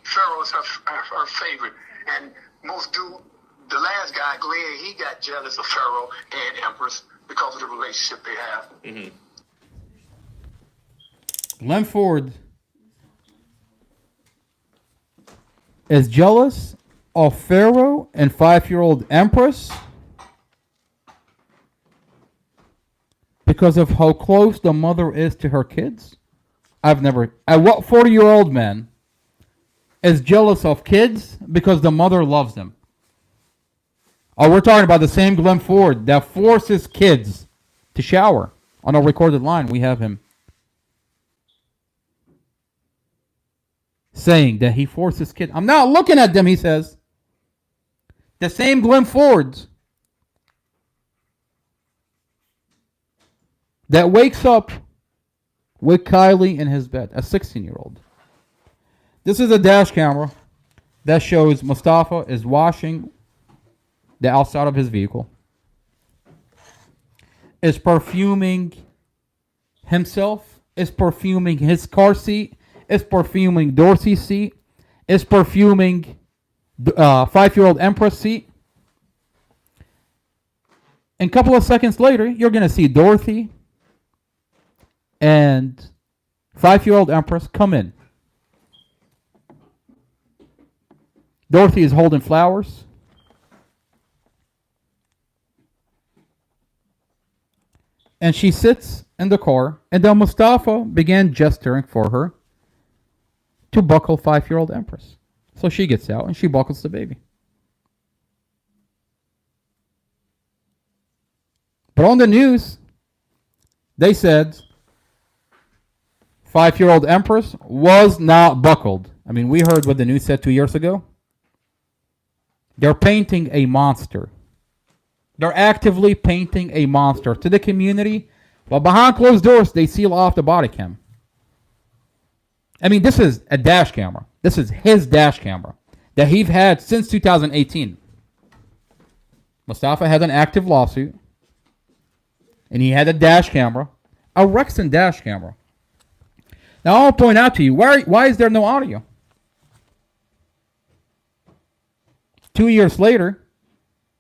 Pharaoh's her favorite. And the last guy, Glenn, he got jealous of Pharaoh and Empress because of the relationship they have. Mm-hmm. Glenn Ford is jealous of Pharaoh and 5-year-old Empress because of how close the mother is to her kids. What 40-year-old man is jealous of kids because the mother loves them? Oh, we're talking about the same Glenn Ford that forces kids to shower. On a recorded line, we have him saying that he forces kids. I'm not looking at them, he says. The same Glenn Ford that wakes up with Kylie in his bed, a 16-year-old. This is a dash camera that shows Mustafa is washing the outside of his vehicle, is perfuming himself, is perfuming his car seat, is perfuming Dorsey's seat, is perfuming 5-year-old Empress seat. And a couple of seconds later, you're going to see Dorothy and 5-year-old Empress come in. Dorothy is holding flowers. And she sits in the car, and then Mustafa began gesturing for her to buckle 5-year-old Empress. So she gets out and she buckles the baby. But on the news, they said 5-year-old Empress was not buckled. I mean, we heard what the news said 2 years ago. They're painting a monster. They're actively painting a monster to the community, while behind closed doors, they seal off the body cam. I mean, this is a dash camera. This is his dash camera that he's had since 2018. Mustafa had an active lawsuit, and he had a dash camera, a Rexton dash camera. Now, I'll point out to you, why is there no audio? 2 years later,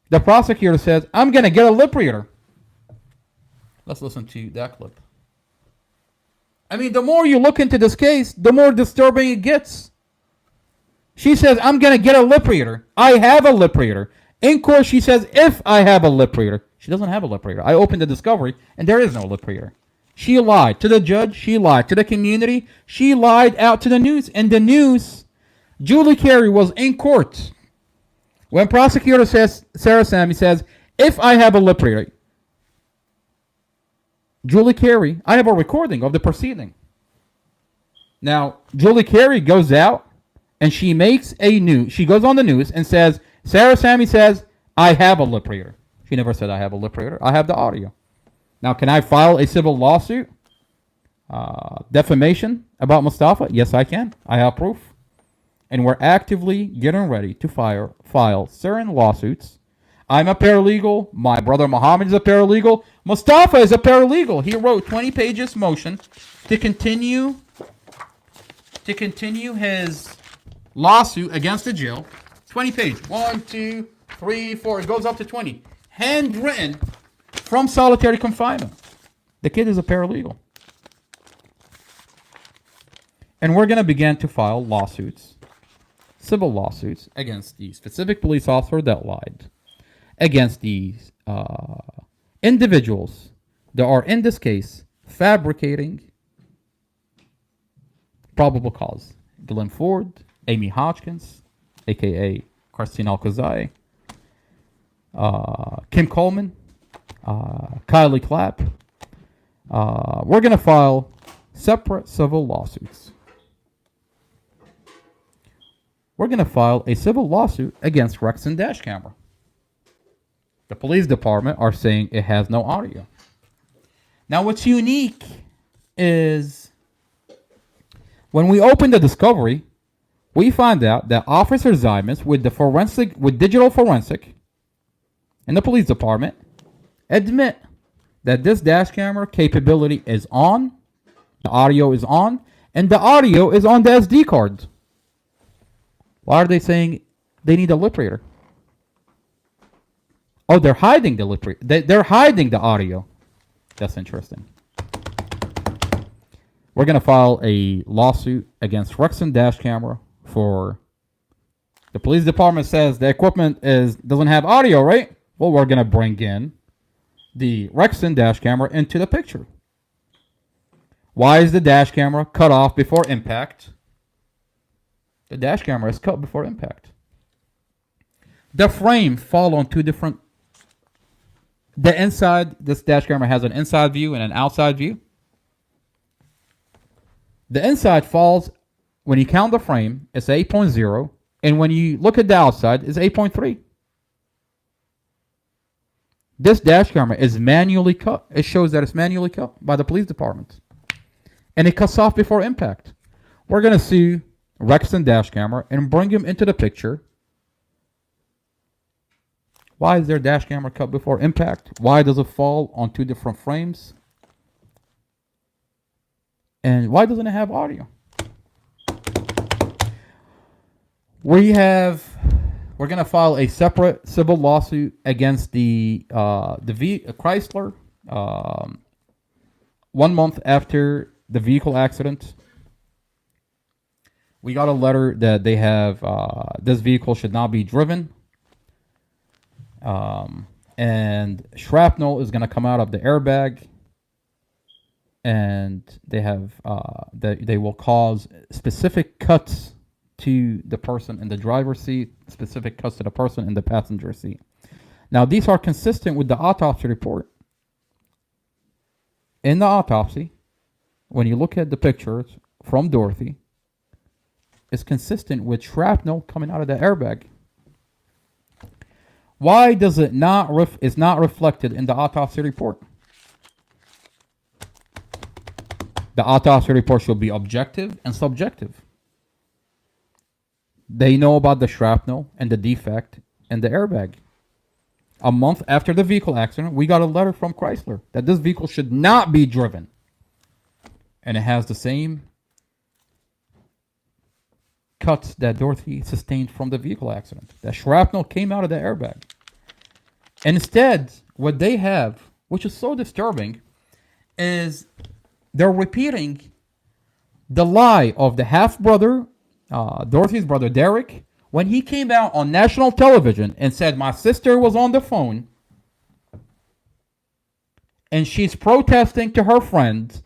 the prosecutor says, I'm going to get a lip reader. Let's listen to that clip. I mean, the more you look into this case, the more disturbing it gets. She says, I'm going to get a lip reader. I have a lip reader. In court, she says, if I have a lip reader. She doesn't have a lip reader. I opened the discovery, and there is no lip reader. She lied to the judge. She lied to the community. She lied out to the news. And the news, Julie Carey was in court when prosecutor says, Sarah Sammy says, if I have a lip reader. Julie Carey, I have a recording of the proceeding. Now, Julie Carey goes out and she makes she goes on the news and says, Sarah Sammy says, I have a lip reader. She never said I have a lip reader. I have the audio. Now, can I file a civil lawsuit? Defamation about Mustafa? Yes, I can. I have proof. And we're actively getting ready to file certain lawsuits. I'm a paralegal. My brother Muhammad is a paralegal. Mustafa is a paralegal. He wrote 20 pages motion to continue his lawsuit against the jail. 20 pages. 1, 2, 3, 4. It goes up to 20. Handwritten from solitary confinement. The kid is a paralegal. And we're going to begin to file lawsuits. Civil lawsuits against the specific police officer that lied, against these individuals that are, in this case, fabricating probable cause. Glenn Ford, Amy Hodgkins, a.k.a. Christine Alcazay, Kim Coleman, Kylie Clapp. We're going to file separate civil lawsuits. We're going to file a civil lawsuit against Rexton Dash Camera. The police department are saying it has no audio. Now, what's unique is when we open the discovery, we find out that Officer Zymus with digital forensic in the police department admit that this dash camera capability is on, the audio is on, and the audio is on the SD cards. Why are they saying they need a lip reader? Oh, they're hiding the lip reader. They're hiding the audio. That's interesting. We're going to file a lawsuit against Rexon Dash Camera for... The police department says the equipment doesn't have audio, right? Well, we're going to bring in the Rexon Dash Camera into the picture. Why is the dash camera cut off before impact? The dash camera is cut before impact. The frame fall on two different... The inside, this dash camera has an inside view and an outside view. The inside falls, when you count the frame, it's 8.0. And when you look at the outside, it's 8.3. This dash camera is manually cut. It shows that it's manually cut by the police department. And it cuts off before impact. We're going to sue Rexon Dash Camera and bring him into the picture. Why is their dash camera cut before impact? Why does it fall on two different frames? And why doesn't it have audio? We're going to file a separate civil lawsuit against the Chrysler 1 month after the vehicle accident. We got a letter that they have this vehicle should not be driven. And shrapnel is going to come out of the airbag. And they have they will cause specific cuts to the person in the driver's seat, specific cuts to the person in the passenger seat. Now, these are consistent with the autopsy report. In the autopsy, when you look at the pictures from Dorothy, it's consistent with shrapnel coming out of the airbag. Why does it not is not reflected in the autopsy report? The autopsy report should be objective and subjective. They know about the shrapnel and the defect in the airbag. A month after the vehicle accident, we got a letter from Chrysler that this vehicle should not be driven. And it has the same cuts that Dorothy sustained from the vehicle accident. The shrapnel came out of the airbag. And instead, what they have, which is so disturbing, is they're repeating the lie of the half-brother, Dorothy's brother Derek, when he came out on national television and said, my sister was on the phone and she's protesting to her friends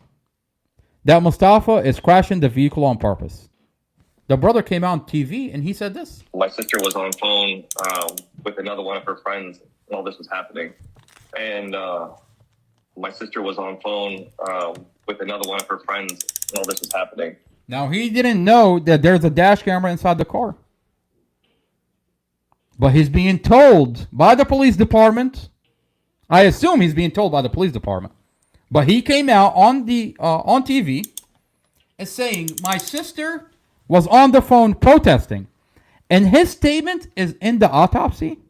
that Mustafa is crashing the vehicle on purpose. The brother came out on TV and he said this. My sister was on phone with another one of her friends while this was happening. And my sister was on phone with another one of her friends while this was happening. Now, he didn't know that there's a dash camera inside the car. But he's being told by the police department. I assume he's being told by the police department. But he came out on the on TV and saying, my sister was on the phone protesting. And his statement is in the autopsy.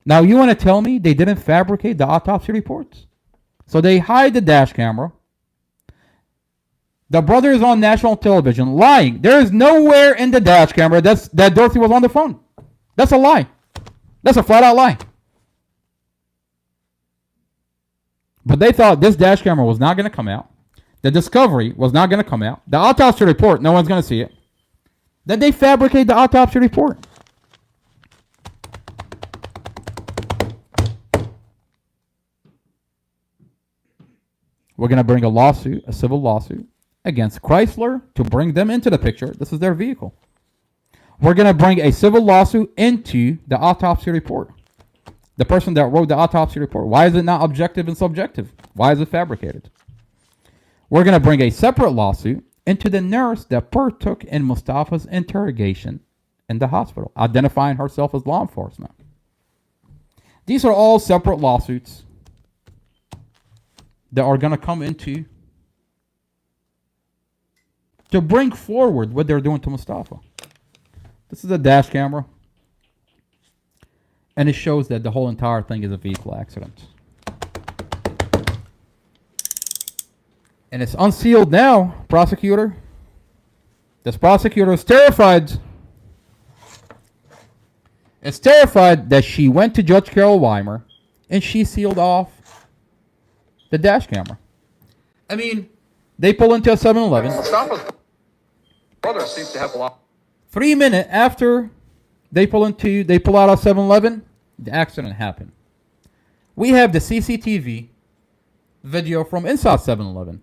Now, you want to tell me they didn't fabricate the autopsy reports? So they hide the dash camera. The brother is on national television lying. There is nowhere in the dash camera that Dorothy was on the phone. That's a lie. That's a flat out lie. But they thought this dash camera was not going to come out. The discovery was not going to come out. The autopsy report, no one's going to see it. Then they fabricate the autopsy report. We're going to bring a lawsuit, a civil lawsuit, against Chrysler to bring them into the picture. This is their vehicle. We're going to bring a civil lawsuit into the autopsy report. The person that wrote the autopsy report. Why is it not objective and subjective? Why is it fabricated? We're going to bring a separate lawsuit into the nurse that partook in Mustafa's interrogation in the hospital, identifying herself as law enforcement. These are all separate lawsuits that are going to come into to bring forward what they're doing to Mustafa. This is a dash camera. And it shows that the whole entire thing is a vehicle accident. And it's unsealed now, prosecutor. This prosecutor is terrified. Is terrified that she went to Judge Carol Weimer and she sealed off the dash camera. I mean, they pull into a 7-Eleven. Mustafa's brother seems to have a lot. 3 minutes after they pull out a 7-Eleven, the accident happened. We have the CCTV video from inside 7-Eleven.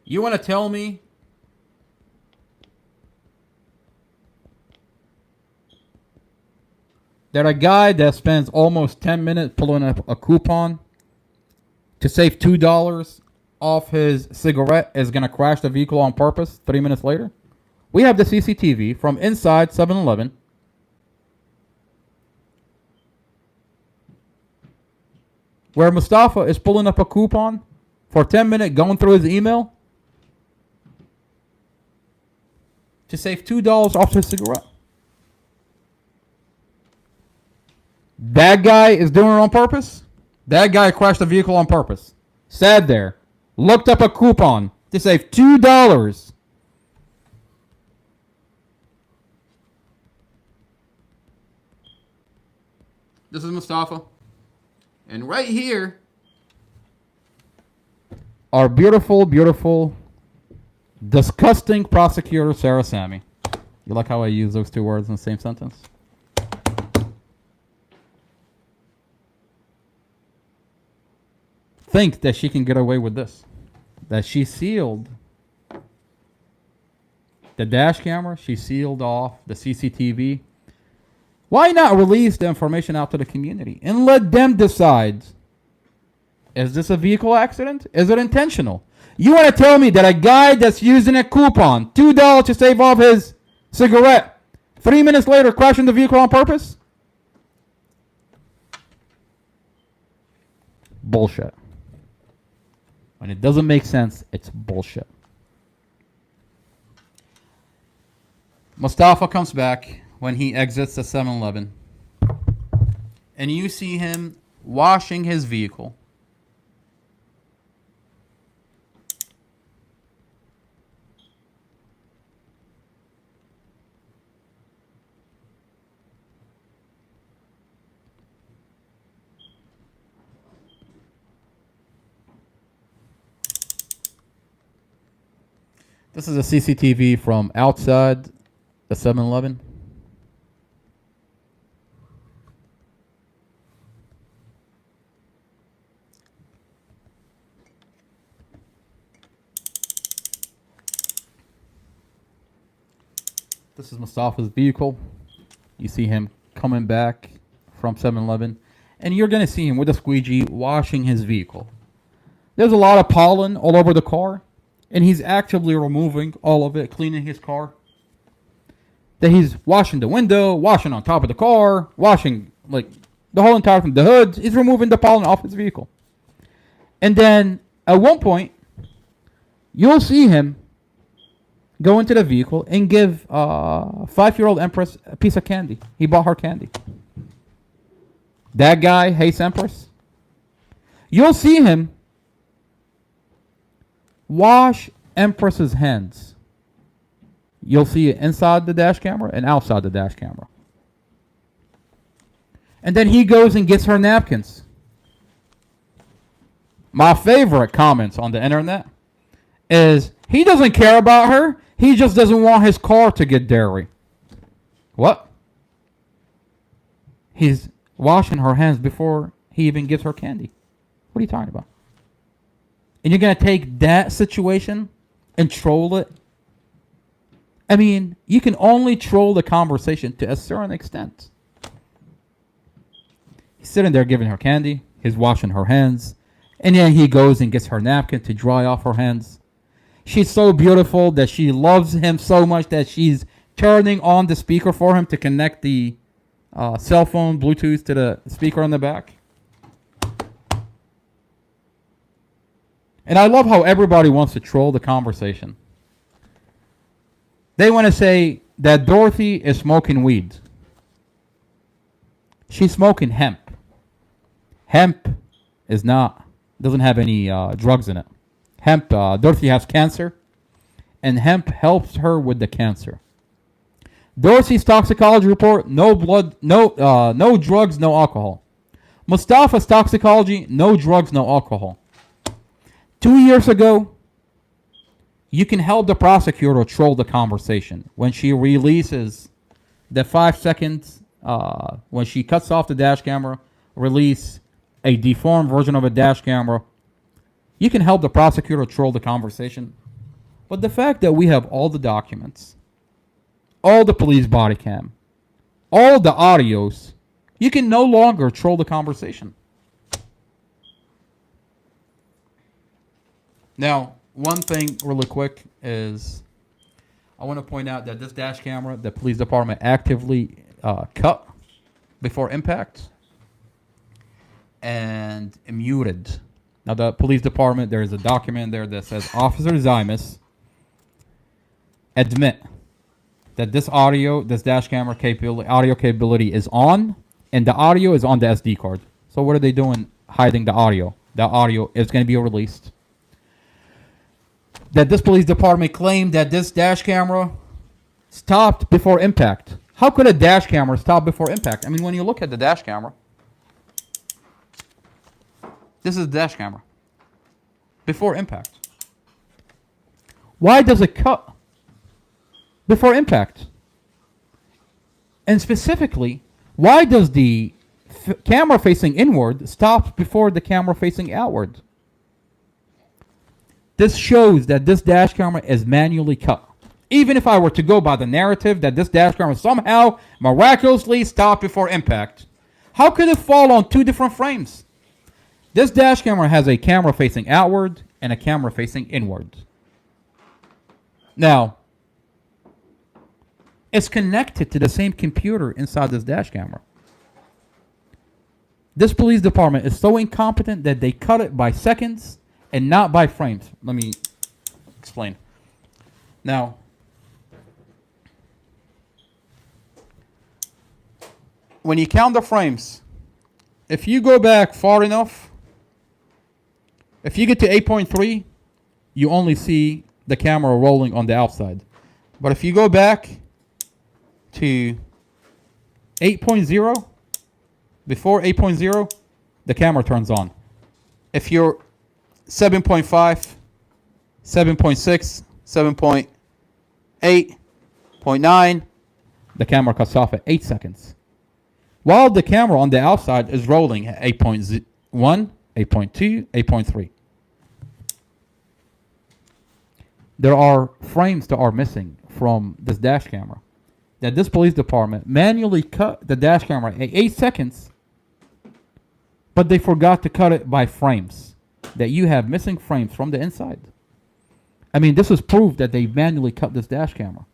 You want to tell me that a guy that spends almost 10 minutes pulling up a coupon to save $2 off his cigarette is going to crash the vehicle on purpose 3 minutes later? We have the CCTV from inside 7-Eleven. Where Mustafa is pulling up a coupon for 10 minutes going through his email to save $2 off his cigarette. That guy is doing it on purpose. That guy crashed the vehicle on purpose. Sat there, looked up a coupon to save $2. This is Mustafa. And right here, our beautiful, beautiful, disgusting prosecutor, Sarah Sammy. You like how I use those two words in the same sentence? Think that she can get away with this. That she sealed the dash camera. She sealed off the CCTV. Why not release the information out to the community and let them decide, is this a vehicle accident? Is it intentional? You want to tell me that a guy that's using a coupon, $2 to save off his cigarette, 3 minutes later crashing the vehicle on purpose? Bullshit. When it doesn't make sense, it's bullshit. Mustafa comes back when he exits the 7-Eleven. And you see him washing his vehicle. This is a CCTV from outside the 7-Eleven. This is Mustafa's vehicle. You see him coming back from 7-Eleven. And you're going to see him with a squeegee washing his vehicle. There's a lot of pollen all over the car. And he's actively removing all of it, cleaning his car. That he's washing the window, washing on top of the car, washing like the whole entire thing. The hood, he's removing the pollen off his vehicle. And then at one point, you'll see him go into the vehicle and give a 5-year-old Empress a piece of candy. He bought her candy. That guy hates Empress. You'll see him wash Empress's hands. You'll see it inside the dash camera and outside the dash camera. And then he goes and gets her napkins. My favorite comments on the internet is he doesn't care about her. He just doesn't want his car to get dirty. What? He's washing her hands before he even gives her candy. What are you talking about? And you're going to take that situation and troll it? I mean, you can only troll the conversation to a certain extent. He's sitting there giving her candy. He's washing her hands. And then he goes and gets her napkin to dry off her hands. She's so beautiful that she loves him so much that she's turning on the speaker for him to connect the cell phone Bluetooth to the speaker on the back. And I love how everybody wants to troll the conversation. They want to say that Dorothy is smoking weed. She's smoking hemp. Hemp is not Doesn't have any drugs in it. Hemp. Dorothy has cancer, and hemp helps her with the cancer. Dorsey's toxicology report: no blood, no drugs, no alcohol. Mustafa's toxicology: no drugs, no alcohol. 2 years ago, you can help the prosecutor troll the conversation when she releases the 5 seconds, when she cuts off the dash camera, release a deformed version of a dash camera. You can help the prosecutor troll the conversation. But the fact that we have all the documents, all the police body cam, all the audios, you can no longer troll the conversation. Now, one thing really quick is I want to point out that this dash camera, the police department actively cut before impact and muted. Now, the police department, there is a document there that says Officer Zymus admit that this dash camera audio capability is on, and the audio is on the SD card. So what are they doing hiding the audio? The audio is going to be released. That this police department claimed that this dash camera stopped before impact. How could a dash camera stop before impact? I mean, when you look at the dash camera, this is the dash camera before impact. Why does it cut before impact? And specifically, why does the camera facing inward stop before the camera facing outward? This shows that this dash camera is manually cut. Even if I were to go by the narrative that this dash camera somehow miraculously stopped before impact, how could it fall on 2 different frames? This dash camera has a camera facing outward and a camera facing inward. Now, it's connected to the same computer inside this dash camera. This police department is so incompetent that they cut it by seconds and not by frames. Let me explain. Now, when you count the frames, if you go back far enough, if you get to 8.3, you only see the camera rolling on the outside. But if you go back to 8.0, before 8.0, the camera turns on. If you're 7.5, 7.6, 7.8, 0.9, the camera cuts off at 8 seconds. While the camera on the outside is rolling at 8.1, 8.2, 8.3. There are frames that are missing from this dash camera. That this police department manually cut the dash camera at 8 seconds, but they forgot to cut it by frames. That you have missing frames from the inside. I mean, this is proof that they manually cut this dash camera.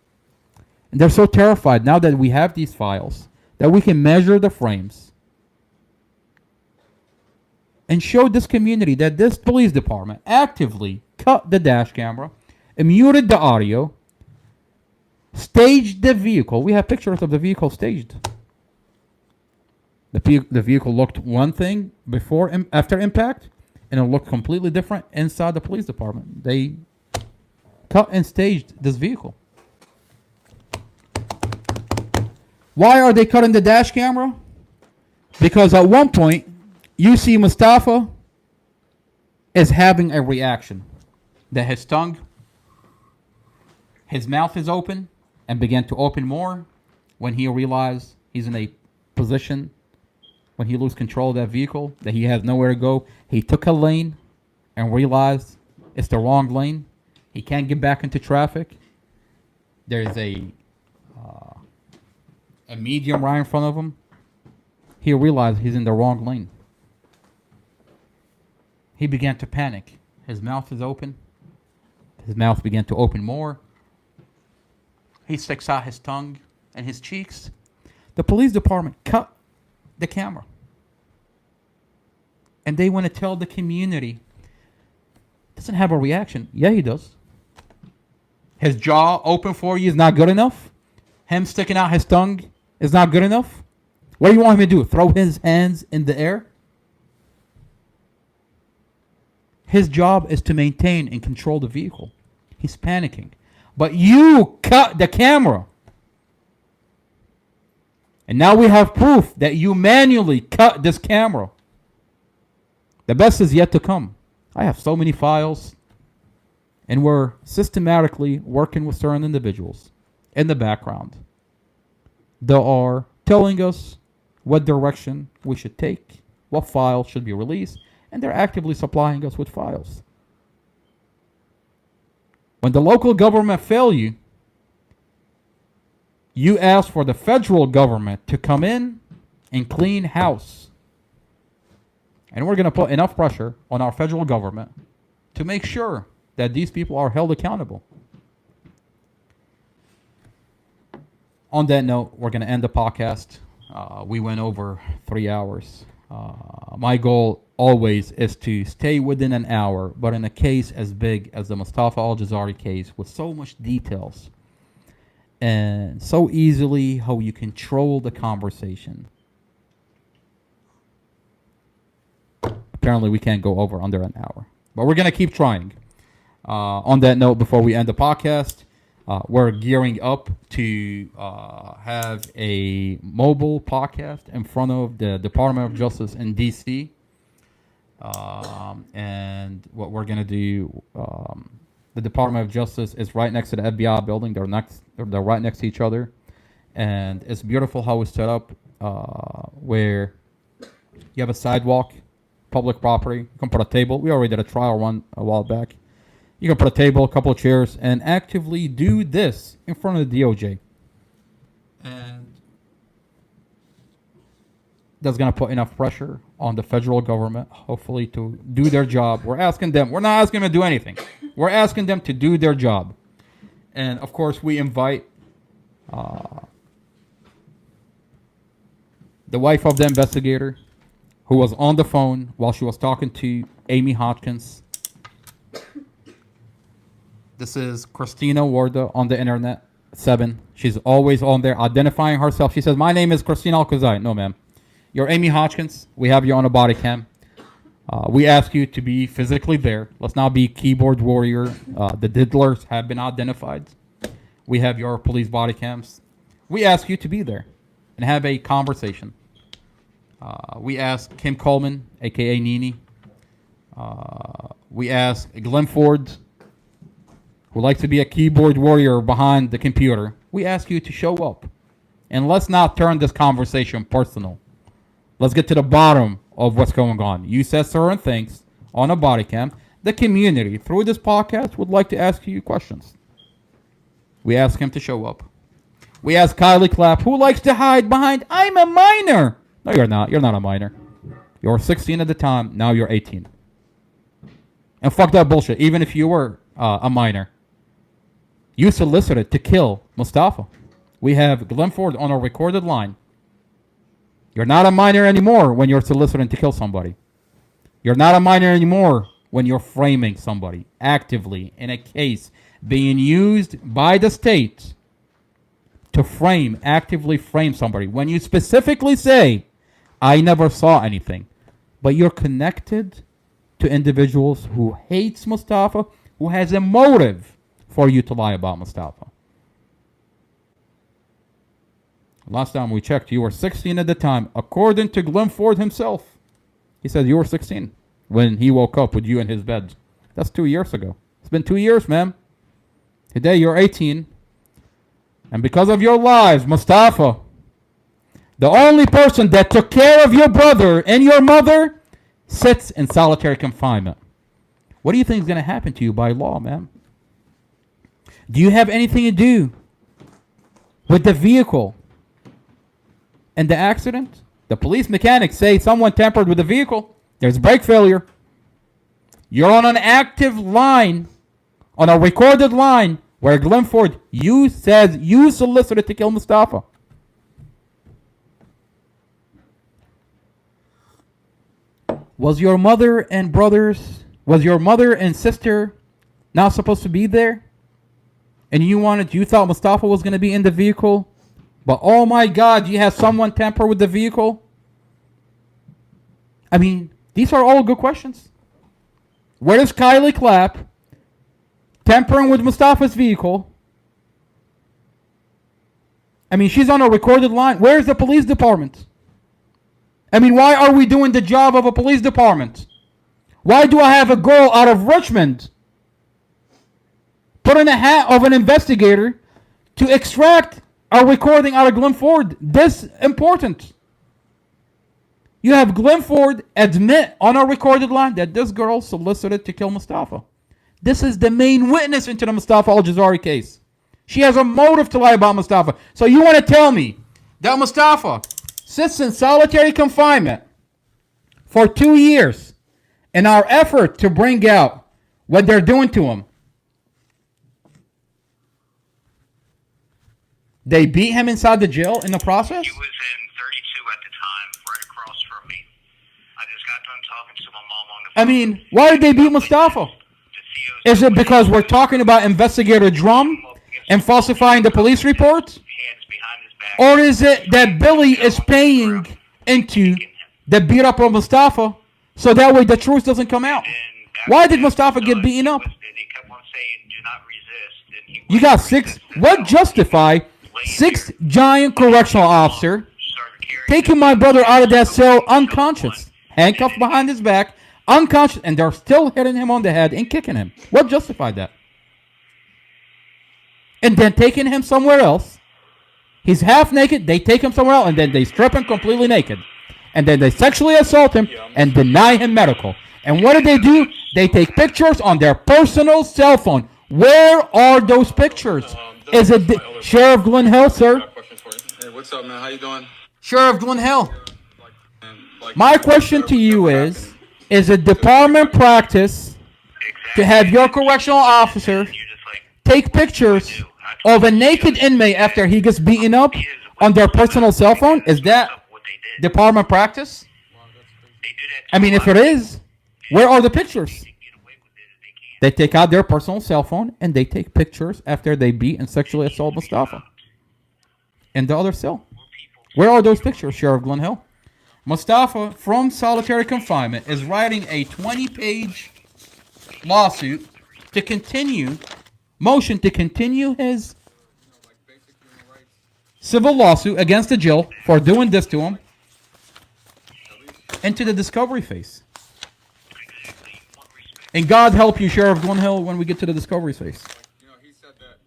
And they're so terrified now that we have these files that we can measure the frames and show this community that this police department actively cut the dash camera, muted the audio, staged the vehicle. We have pictures of the vehicle staged. The vehicle looked one thing after impact, and it looked completely different inside the police department. They cut and staged this vehicle. Why are they cutting the dash camera? Because at one point, you see Mustafa is having a reaction. That his tongue, his mouth is open and began to open more when he realized he's in a position, when he loses control of that vehicle, that he has nowhere to go. He took a lane and realized it's the wrong lane. He can't get back into traffic. There's a medium right in front of him. He realized he's in the wrong lane. He began to panic. His mouth is open. His mouth began to open more. He sticks out his tongue and his cheeks. The police department cut the camera. And they want to tell the community, doesn't have a reaction. Yeah, he does. His jaw open for you is not good enough. Him sticking out his tongue is not good enough. What do you want him to do? Throw his hands in the air? His job is to maintain and control the vehicle. He's panicking. But you cut the camera. And now we have proof that you manually cut this camera. The best is yet to come. I have so many files. And we're systematically working with certain individuals in the background. They are telling us what direction we should take, what files should be released, and they're actively supplying us with files. When the local government fail you, you ask for the federal government to come in and clean house. And we're going to put enough pressure on our federal government to make sure that these people are held accountable. On that note, we're going to end the podcast. We went over 3 hours. My goal always is to stay within an hour, but in a case as big as the Mustafa Al-Jazari case, with so much details and so easily how you control the conversation. Apparently we can't go over under an hour, but we're going to keep trying. On that note, before we end the podcast, we're gearing up to have a mobile podcast in front of the Department of Justice in D.C. And what we're going to do, the Department of Justice is right next to the FBI building. They're right next to each other. And it's beautiful how it's set up, where you have a sidewalk, public property. You can put a table. We already did a trial one a while back. You can put a table, a couple of chairs, and actively do this in front of the DOJ. And that's going to put enough pressure on the federal government, hopefully, to do their job. We're asking them. We're not asking them to do anything. We're asking them to do their job. And, of course, we invite the wife of the investigator, who was on the phone while she was talking to Amy Hodgkins. This is Christina Warda on the internet, 7. She's always on there identifying herself. She says, "My name is Christina Al-Khuzai." No, ma'am. You're Amy Hodgkins. We have you on a body cam. We ask you to be physically there. Let's not be keyboard warrior. The diddlers have been identified. We have your police body cams. We ask you to be there and have a conversation. We ask Kim Coleman, a.k.a. Nini. We ask Glenn Ford, who likes to be a keyboard warrior behind the computer. We ask you to show up. And let's not turn this conversation personal. Let's get to the bottom of what's going on. You said certain things on a body cam. The community, through this podcast, would like to ask you questions. We ask him to show up. We ask Kylie Clapp, who likes to hide behind, "I'm a minor." No, you're not. You're not a minor. You were 16 at the time. Now you're 18. And fuck that bullshit. Even if you were a minor, you solicited to kill Mustafa. We have Glenn Ford on a recorded line. You're not a minor anymore when you're soliciting to kill somebody. You're not a minor anymore when you're framing somebody actively in a case being used by the state to actively frame somebody. When you specifically say, "I never saw anything," but you're connected to individuals who hates Mustafa, who has a motive for you to lie about Mustafa. Last time we checked, you were 16 at the time, according to Glenn Ford himself. He said you were 16 when he woke up with you in his bed. That's 2 years ago. It's been 2 years, man. Today you're 18. And because of your lies, Mustafa, the only person that took care of your brother and your mother, sits in solitary confinement. What do you think is going to happen to you by law, man? Do you have anything to do with the vehicle and the accident? The police mechanics say someone tampered with the vehicle. There's brake failure. You're on an active line, on a recorded line, where Glenn Ford, you said you solicited to kill Mustafa. Was your mother and sister not supposed to be there? And you thought Mustafa was going to be in the vehicle? But oh my God, you had someone tamper with the vehicle? I mean, these are all good questions. Where is Kylie Clapp tampering with Mustafa's vehicle? I mean, she's on a recorded line. Where's the police department? I mean, why are we doing the job of a police department? Why do I have a girl out of Richmond put in a hat of an investigator to extract a recording out of Glenn Ford? This important. You have Glenn Ford admit on a recorded line that this girl solicited to kill Mustafa. This is the main witness into the Mustafa Al-Jazari case. She has a motive to lie about Mustafa. So you want to tell me that Mustafa sits in solitary confinement for 2 years in our effort to bring out what they're doing to him? They beat him inside the jail in the process? He was in 32 at the time, right across from me. I just got done talking to my mom on the phone. I mean, why did they beat Mustafa? Is it because we're talking about Investigator Drum and falsifying the police reports? Or is it that Billy is paying into the beat up of Mustafa so that way the truth doesn't come out? Why did Mustafa get beaten up? You got 6. What justify 6 giant correctional officer taking my brother out of that cell unconscious, handcuffed behind his back, unconscious, and they're still hitting him on the head and kicking him? What justified that? And then taking him somewhere else. He's half naked, they take him somewhere else, and then they strip him completely naked. And then they sexually assault him and deny him medical. And what do? They take pictures on their personal cell phone. Where are those pictures? Is it Sheriff Glenn Hill, sir? Hey, what's up, man? How you doing? Sheriff Glenn Hill. My question to you is it department practice to have your correctional officer take pictures of a naked inmate after he gets beaten up on their personal cell phone? Is that department practice? I mean, if it is, where are the pictures? They take out their personal cell phone and they take pictures after they beat and sexually assault Mustafa in the other cell. Where are those pictures, Sheriff Glenn Hill? Mustafa, from solitary confinement, is writing a 20-page lawsuit to continue his civil lawsuit against the jail for doing this to him into the discovery phase. And God help you, Sheriff Glenn Hill, when we get to the discovery phase.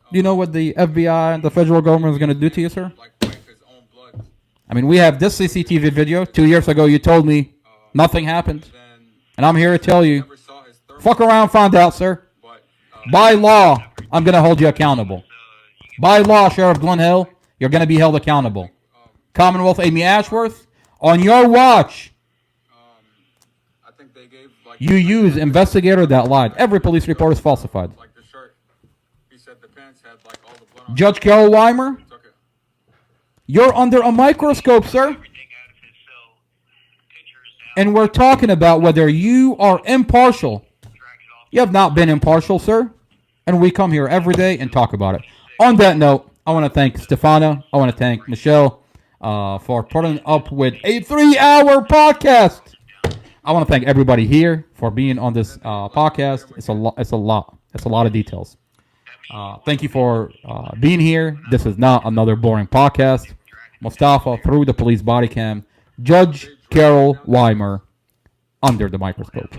Do you know what the FBI and the federal government is going to do to you, sir? I mean, we have this CCTV video. 2 years ago, you told me nothing happened. And I'm here to tell you, fuck around, find out, sir. By law, I'm going to hold you accountable. By law, Sheriff Glenn Hill, you're going to be held accountable. Commonwealth Amy Ashworth, on your watch, you use investigator that lied. Every police report is falsified. Judge Carol Weimer, you're under a microscope, sir. And we're talking about whether you are impartial. You have not been impartial, sir. And we come here every day and talk about it. On that note, I want to thank Stefano. I want to thank Michelle for putting up with a 3-hour podcast. I want to thank everybody here for being on this podcast. It's a lot. It's a lot of details. Thank you for being here. This is not another boring podcast. Mustafa through the police body cam. Judge Carol Weimer under the microscope.